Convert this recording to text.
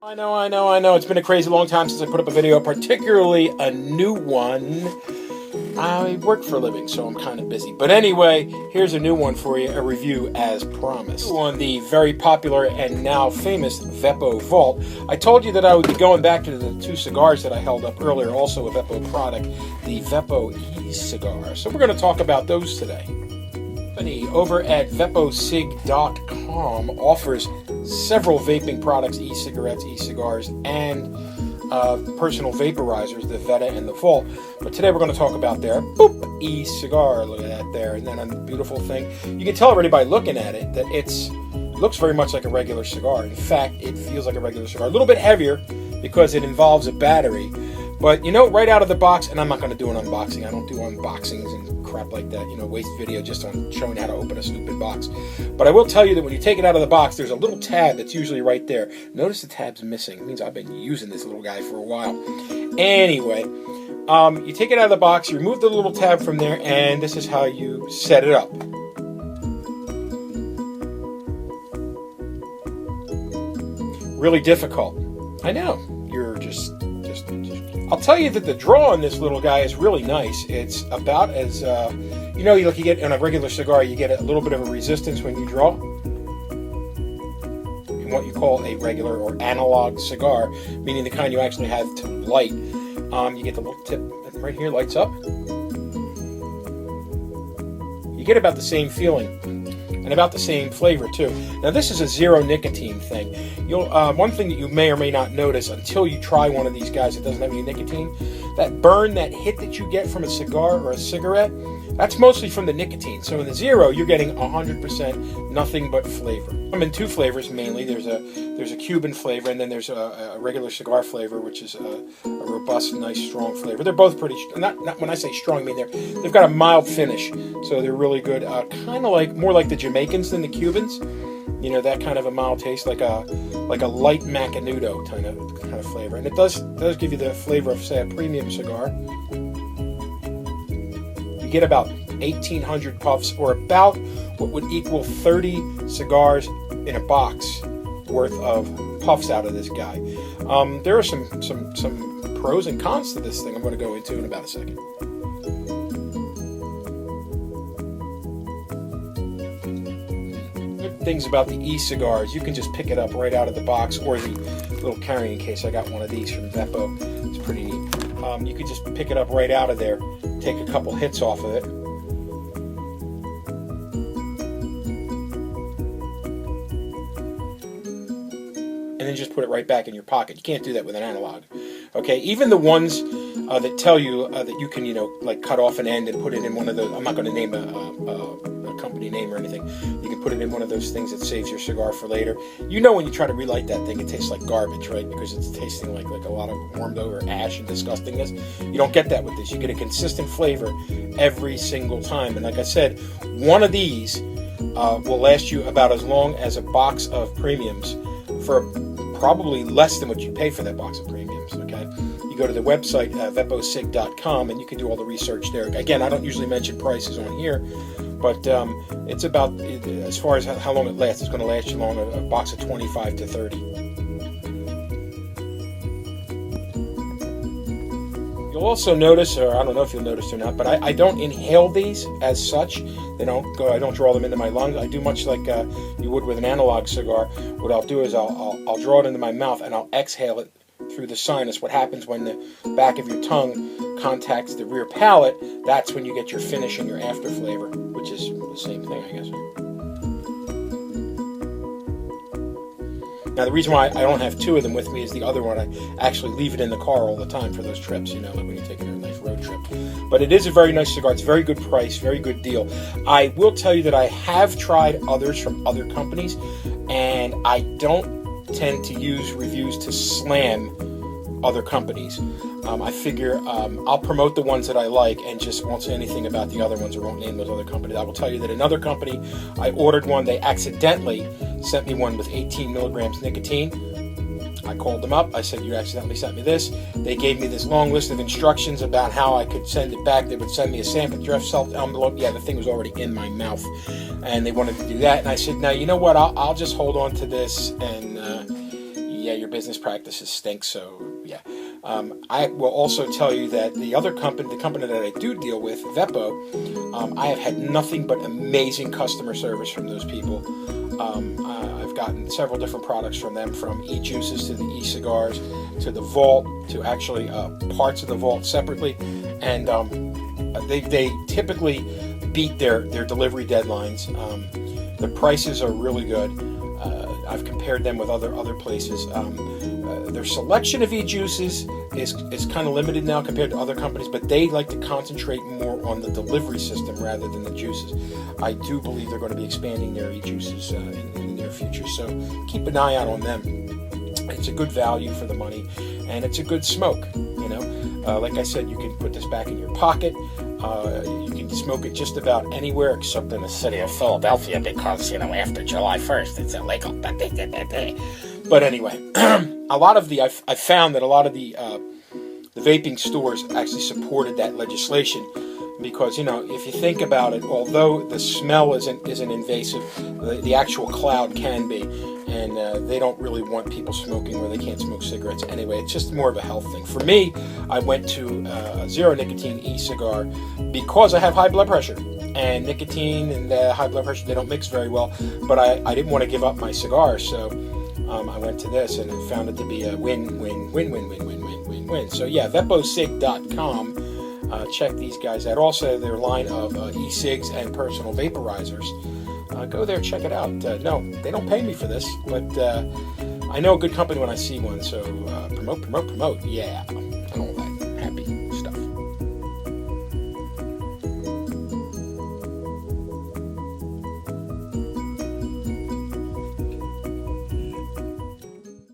I know. It's been a crazy long time since I put up a video, particularly a new one. I work for a living, so I'm kind of busy. But anyway, here's a new one for you, a review as promised. On the very popular and now famous Veppo Vault. I told you that I would be going back to the two cigars that I held up earlier, also a Veppo product, the Veppo E Cigars. So we're going to talk about those today. Over at VeppoCig.com offers several vaping products, e-cigarettes, e-cigars, and personal vaporizers, the Vetta and the Vault. But today we're going to talk about their Boop e-cigar. Look at that there. And then a beautiful thing. You can tell already by looking at it that it looks very much like a regular cigar. In fact, it feels like a regular cigar. A little bit heavier because it involves a battery. But, you know, right out of the box, and I'm not going to do an unboxing. I don't do unboxings and crap like that, you know, waste video just on showing how to open a stupid box. But I will tell you that when you take it out of the box, there's a little tab that's usually right there. Notice the tab's missing. It means I've been using this little guy for a while. Anyway, you take it out of the box, you remove the little tab from there, and this is how you set it up. Really difficult. I know. You're just I'll tell you that the draw on this little guy is really nice. It's about as, you know, you get on a regular cigar, you get a little bit of a resistance when you draw. In what you call a regular or analog cigar, meaning the kind you actually have to light. You get the little tip right here, lights up. You get about the same feeling. And about the same flavor too. Now this is a zero nicotine thing. One thing that you may or may not notice until you try one of these guys that doesn't have any nicotine, that burn, that hit that you get from a cigar or a cigarette, that's mostly from the nicotine. So in the zero, you're getting 100% nothing but flavor. I'm in two flavors mainly. There's a Cuban flavor, and then there's a regular cigar flavor, which is a robust, nice, strong flavor. They're both pretty. Not when I say strong, I mean they've got a mild finish, so they're really good. Kind of like more like the Jamaicans than the Cubans. You know, that kind of a mild taste, like a light Macanudo kind of flavor, and it does give you the flavor of, say, a premium cigar. You get about 1,800 puffs, or about what would equal 30 cigars in a box worth of puffs out of this guy. There are some pros and cons to this thing I'm going to go into in about a second. Good things about the e-cigars, you can just pick it up right out of the box, or the little carrying case. I got one of these from Veppo. It's pretty neat. You could just pick it up right out of there, take a couple hits off of it. And then just put it right back in your pocket. You can't do that with an analog. Okay, even the ones that tell you that you can, you know, like cut off an end and put it in one of those. I'm not going to name a company name or anything. You can put it in one of those things that saves your cigar for later. You know, when you try to relight that thing, it tastes like garbage, right? Because it's tasting like a lot of warmed over ash and disgustingness. You don't get that with this. You get a consistent flavor every single time. And like I said, one of these will last you about as long as a box of premiums for probably less than what you pay for that box of premiums, okay? You go to the website, VeppoCig.com, and you can do all the research there. Again, I don't usually mention prices on here, but it's about, as far as how long it lasts, it's going to last you long, a box of 25 to 30. You'll also notice, or I don't know if you'll notice or not, but I don't inhale these as such. I don't draw them into my lungs. I do much like you would with an analog cigar. What I'll do is I'll draw it into my mouth and I'll exhale it through the sinus. What happens when the back of your tongue contacts the rear palate, that's when you get your finish and your after flavor, which is the same thing, I guess. Now, the reason why I don't have two of them with me is the other one, I actually leave it in the car all the time for those trips, you know, like when you're taking a nice road trip. But it is a very nice cigar. It's a very good price, very good deal. I will tell you that I have tried others from other companies, and I don't tend to use reviews to slam other companies. I figure I'll promote the ones that I like and just won't say anything about the other ones or won't name those other companies. I will tell you that another company, I ordered one, they accidentally sent me one with 18 milligrams nicotine. I called them up. I said, you accidentally sent me this. They gave me this long list of instructions about how I could send it back. They would send me a sample draft envelope. Yeah, the thing was already in my mouth. And they wanted to do that. And I said, now, you know what? I'll just hold on to this. And yeah, your business practices stink. So yeah, I will also tell you that the company that I do deal with, Veppo, I have had nothing but amazing customer service from those people. I've gotten several different products from them, from e-juices to the e-cigars to the vault to actually parts of the vault separately, and they typically beat their delivery deadlines. The prices are really good. I've compared them with other places. Their selection of e-juices is kind of limited now compared to other companies, but they like to concentrate more on the delivery system rather than the juices. I do believe they're going to be expanding their e-juices in the near future, so keep an eye out on them. It's a good value for the money, and it's a good smoke. You know, like I said, you can put this back in your pocket. You can smoke it just about anywhere except in the city of Philadelphia, because, you know, after July 1st, it's illegal. But anyway, I found that a lot of the vaping stores actually supported that legislation, because, you know, if you think about it, although the smell isn't invasive, the actual cloud can be, and they don't really want people smoking where they can't smoke cigarettes anyway. It's just more of a health thing. For me, I went to a zero nicotine e-cigar because I have high blood pressure, and nicotine and high blood pressure, they don't mix very well, but I didn't want to give up my cigar, so I went to this, and I found it to be a win-win-win-win-win-win-win-win. So yeah, VeppoCig.com. Check these guys out. Also, their line of e-cigs and personal vaporizers. Go there, check it out. No, they don't pay me for this, but I know a good company when I see one, so promote, yeah.